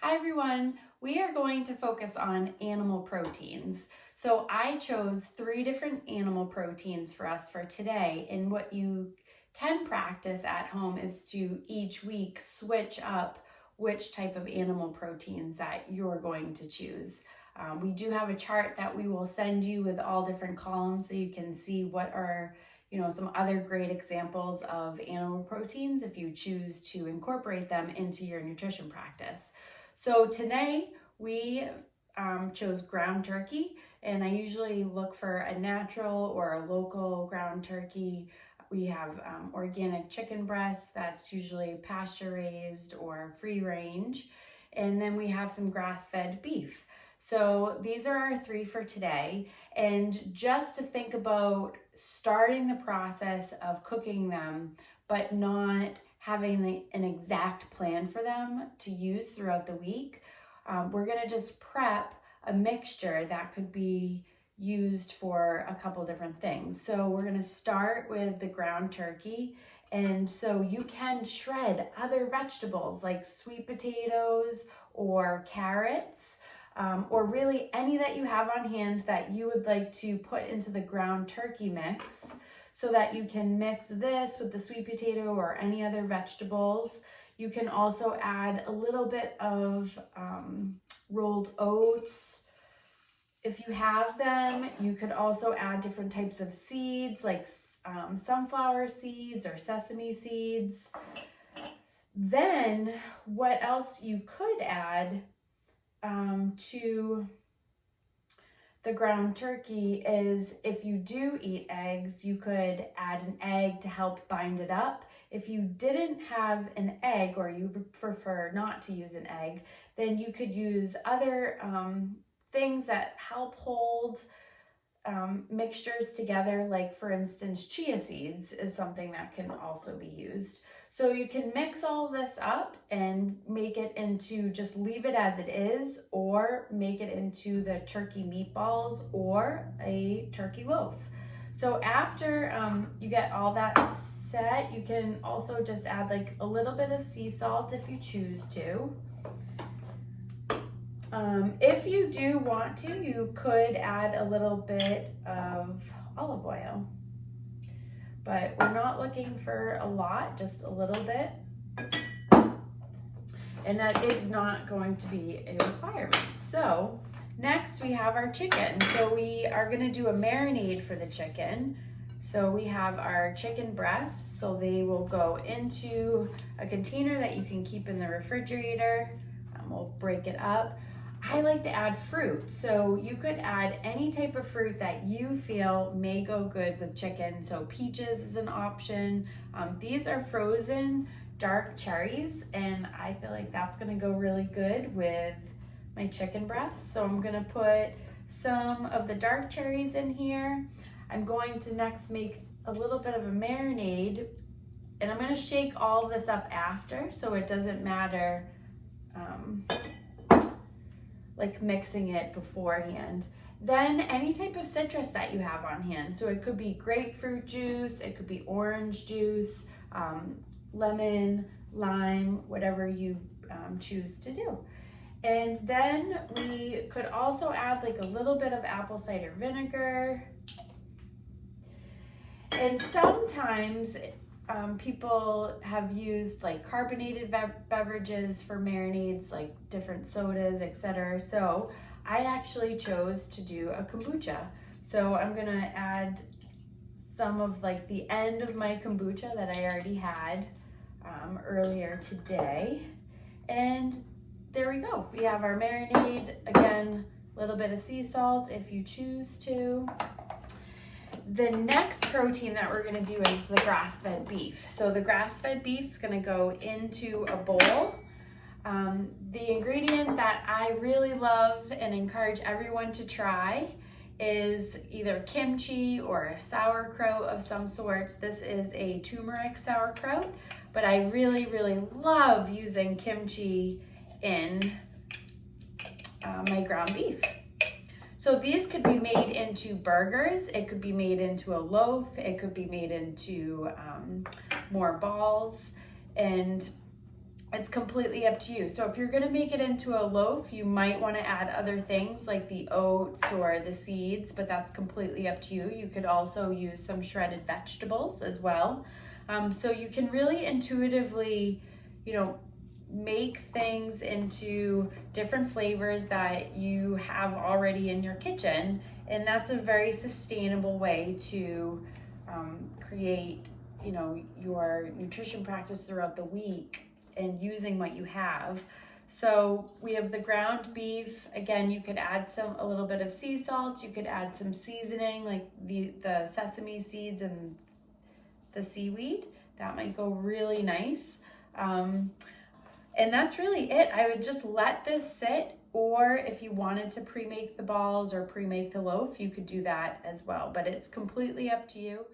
Hi everyone, we are going to focus on animal proteins. So I chose 3 different animal proteins for us for today, and what you can practice at home is to each week switch up which type of animal proteins that you're going to choose. We do have a chart that we will send you with all different columns so you can see what are some other great examples of animal proteins if you choose to incorporate them into your nutrition practice. So today we chose ground turkey, and I usually look for a natural or a local ground turkey. We have organic chicken breast that's usually pasture raised or free range, and then we have some grass-fed beef. So these are our 3 for today, and just to think about starting the process of cooking them, but not having an exact plan for them to use throughout the week, we're gonna just prep a mixture that could be used for a couple different things. So we're gonna start with the ground turkey, and so you can shred other vegetables like sweet potatoes or carrots, or really any that you have on hand that you would like to put into the ground turkey mix, so that you can mix this with the sweet potato or any other vegetables. You can also add a little bit of rolled oats if you have them. You could also add different types of seeds like sunflower seeds or sesame seeds. Then what else you could add to the ground turkey is, if you do eat eggs, you could add an egg to help bind it up. If you didn't have an egg, or you prefer not to use an egg, then you could use other things that help hold mixtures together, like for instance chia seeds is something that can also be used. So you can mix all this up and make it into, just leave it as it is, or make it into the turkey meatballs or a turkey loaf. So after you get all that set, you can also just add like a little bit of sea salt if you choose to. If you do want to, you could add a little bit of olive oil, but we're not looking for a lot, just a little bit. And that is not going to be a requirement. So next we have our chicken. So we are gonna do a marinade for the chicken. So we have our chicken breasts. So they will go into a container that you can keep in the refrigerator. We'll break it up. I like to add fruit, so you could add any type of fruit that you feel may go good with chicken. So peaches is an option. These are frozen dark cherries, and I feel like that's gonna go really good with my chicken breast. So I'm gonna put some of the dark cherries in here. I'm going to next make a little bit of a marinade, and I'm gonna shake all this up after, so it doesn't matter like mixing it beforehand. Then any type of citrus that you have on hand. So it could be grapefruit juice, it could be orange juice, lemon, lime, whatever you choose to do. And then we could also add like a little bit of apple cider vinegar. And sometimes people have used like carbonated beverages for marinades, like different sodas, etc. So I actually chose to do a kombucha. So I'm gonna add some of like the end of my kombucha that I already had earlier today. And there we go. We have our marinade. Again, a little bit of sea salt if you choose to. The next protein that we're gonna do is the grass-fed beef. So the grass-fed beef is gonna go into a bowl. The ingredient that I really love and encourage everyone to try is either kimchi or a sauerkraut of some sorts. This is a turmeric sauerkraut, but I really, really love using kimchi in my ground beef. So these could be made into burgers, it could be made into a loaf, it could be made into more balls. And it's completely up to you. So if you're gonna make it into a loaf, you might wanna add other things like the oats or the seeds, but that's completely up to you. You could also use some shredded vegetables as well. So you can really intuitively, make things into different flavors that you have already in your kitchen. And that's a very sustainable way to create, your nutrition practice throughout the week and using what you have. So we have the ground beef. Again, you could add a little bit of sea salt. You could add some seasoning like the sesame seeds and the seaweed. That might go really nice. And that's really it. I would just let this sit, or if you wanted to pre-make the balls or pre-make the loaf, you could do that as well. But it's completely up to you.